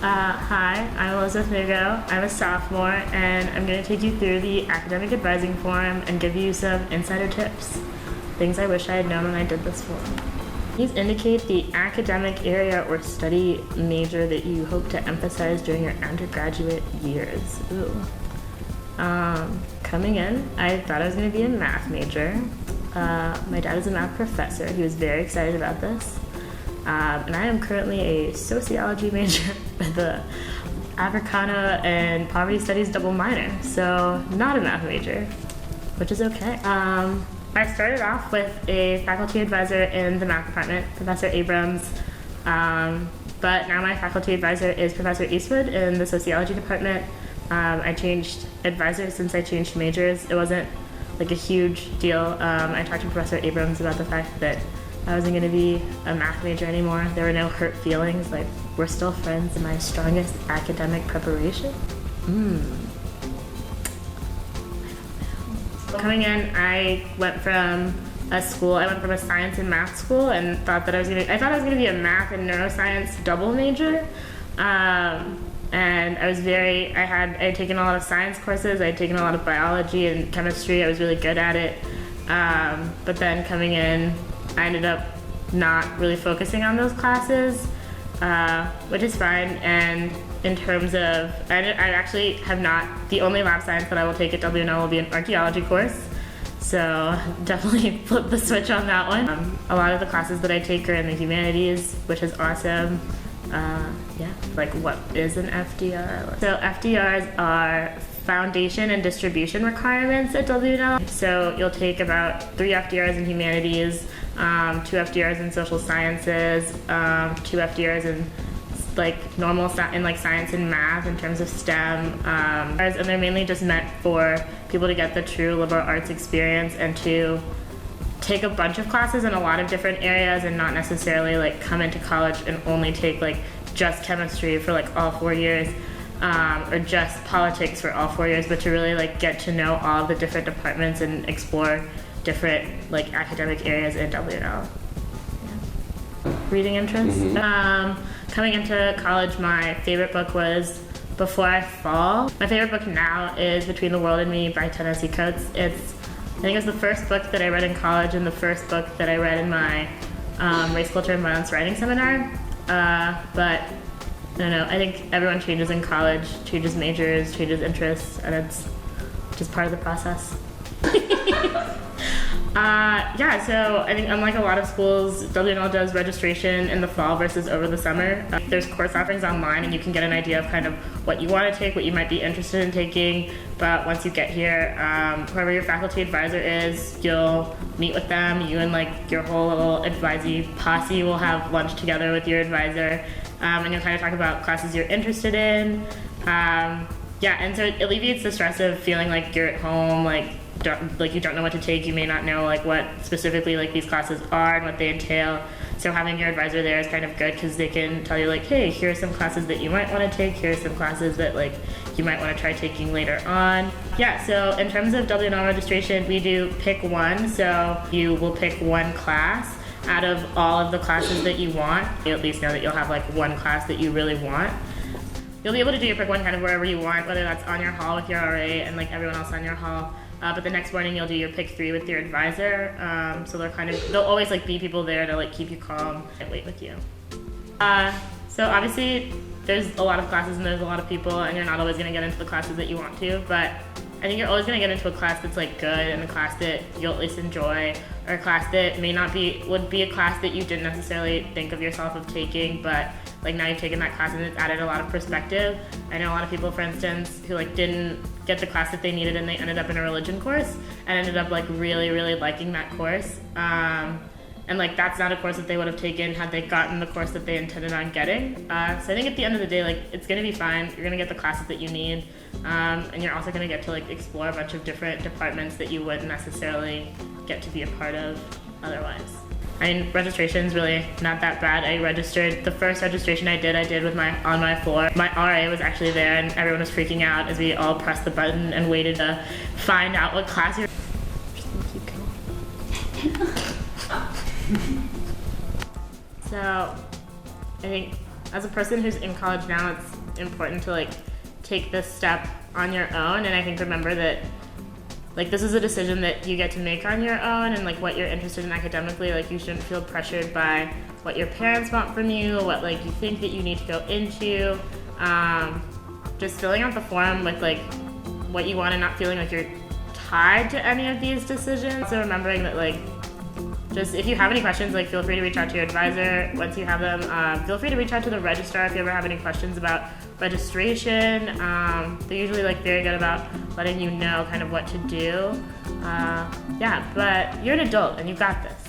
Hi, I'm Elizabeth Nugo. I'm a sophomore, and I'm going to take you through the Academic Advising Forum and give you some insider tips. Things I wish I had known when I did this forum. These indicate the academic area or study major that you hope to emphasize during your undergraduate years. Ooh. Coming in, I thought I was going to be a math major. My dad is a math professor. He was very excited about this. And I am currently a sociology major with a Africana and poverty studies double minor, so not a math major, which is okay. I started off with a faculty advisor in the math department, Professor Abrams, but now my faculty advisor is Professor Eastwood in the sociology department. I changed advisors since I changed majors. It wasn't like a huge deal. I talked to Professor Abrams about the fact that I wasn't going to be a math major anymore. There were no hurt feelings, like we're still friends in my strongest academic preparation. Coming in, I went from a science and math school and thought that I thought I was going to be a math and neuroscience double major. And I had taken a lot of science courses, I had taken a lot of biology and chemistry, I was really good at it. But then coming in, I ended up not really focusing on those classes, which is fine. And in terms of, I actually have not, the only lab science that I will take at WNL will be an archaeology course. So definitely flip the switch on that one. A lot of the classes that I take are in the humanities, which is awesome. Like what is an FDR? So FDRs are foundation and distribution requirements at WNL. So you'll take about 3 FDRs in humanities, 2 FDRs in social sciences, 2 FDRs in science and math in terms of STEM, and they're mainly just meant for people to get the true liberal arts experience and to take a bunch of classes in a lot of different areas and not necessarily like come into college and only take like just chemistry for like all 4 years. Or just politics for all 4 years, but to really like get to know all of the different departments and explore different like academic areas in WNL. Reading interest. Coming into college, my favorite book was Before I Fall. My favorite book now is Between the World and Me by Ta-Nehisi Coates. I think it was the first book that I read in college and the first book that I read in my race, culture, and violence writing seminar. But I don't know, I think everyone changes in college, changes majors, changes interests, and it's just part of the process. So I think unlike a lot of schools, WNL does registration in the fall versus over the summer. There's course offerings online and you can get an idea of kind of what you want to take, what you might be interested in taking, but once you get here, whoever your faculty advisor is, you'll meet with them, you and like your whole little advisee posse will have lunch together with your advisor, and you'll kind of talk about classes you're interested in. And so it alleviates the stress of feeling like you're at home, you don't know what to take, you may not know like what specifically like these classes are and what they entail. So having your advisor there is kind of good because they can tell you like, hey, here are some classes that you might want to take, here are some classes that like you might want to try taking later on. So in terms of WNL registration, we do pick one, so you will pick one class out of all of the classes that you want. You at least know that you'll have like one class that you really want. You'll be able to do your pick one kind of wherever you want, whether that's on your hall with your RA and like everyone else on your hall. But the next morning you'll do your pick 3 with your advisor. So they'll always like be people there to like keep you calm and wait with you. So obviously there's a lot of classes and there's a lot of people and you're not always gonna get into the classes that you want to, but I think you're always gonna get into a class that's like good and a class that you'll at least enjoy, or a class that would be a class that you didn't necessarily think of yourself of taking, but like now you've taken that class and it's added a lot of perspective. I know a lot of people, for instance, who like didn't get the class that they needed and they ended up in a religion course and ended up like really, really liking that course. And like that's not a course that they would have taken had they gotten the course that they intended on getting. So I think at the end of the day, like it's gonna be fine. You're gonna get the classes that you need, and you're also gonna get to like explore a bunch of different departments that you wouldn't necessarily get to be a part of otherwise. I mean, registration's really not that bad. The first registration I did on my floor. My RA was actually there and everyone was freaking out as we all pressed the button and waited to find out what class you're just gonna keep going. So I think as a person who's in college now, it's important to like take this step on your own. And I think remember that like this is a decision that you get to make on your own, and like what you're interested in academically, like you shouldn't feel pressured by what your parents want from you, what like you think that you need to go into. Just filling out the form with like what you want and not feeling like you're tied to any of these decisions. So remembering that like just if you have any questions, like feel free to reach out to your advisor. Once you have them, feel free to reach out to the registrar if you ever have any questions about registration. They're usually like very good about letting you know kind of what to do. Yeah, but you're an adult and you've got this.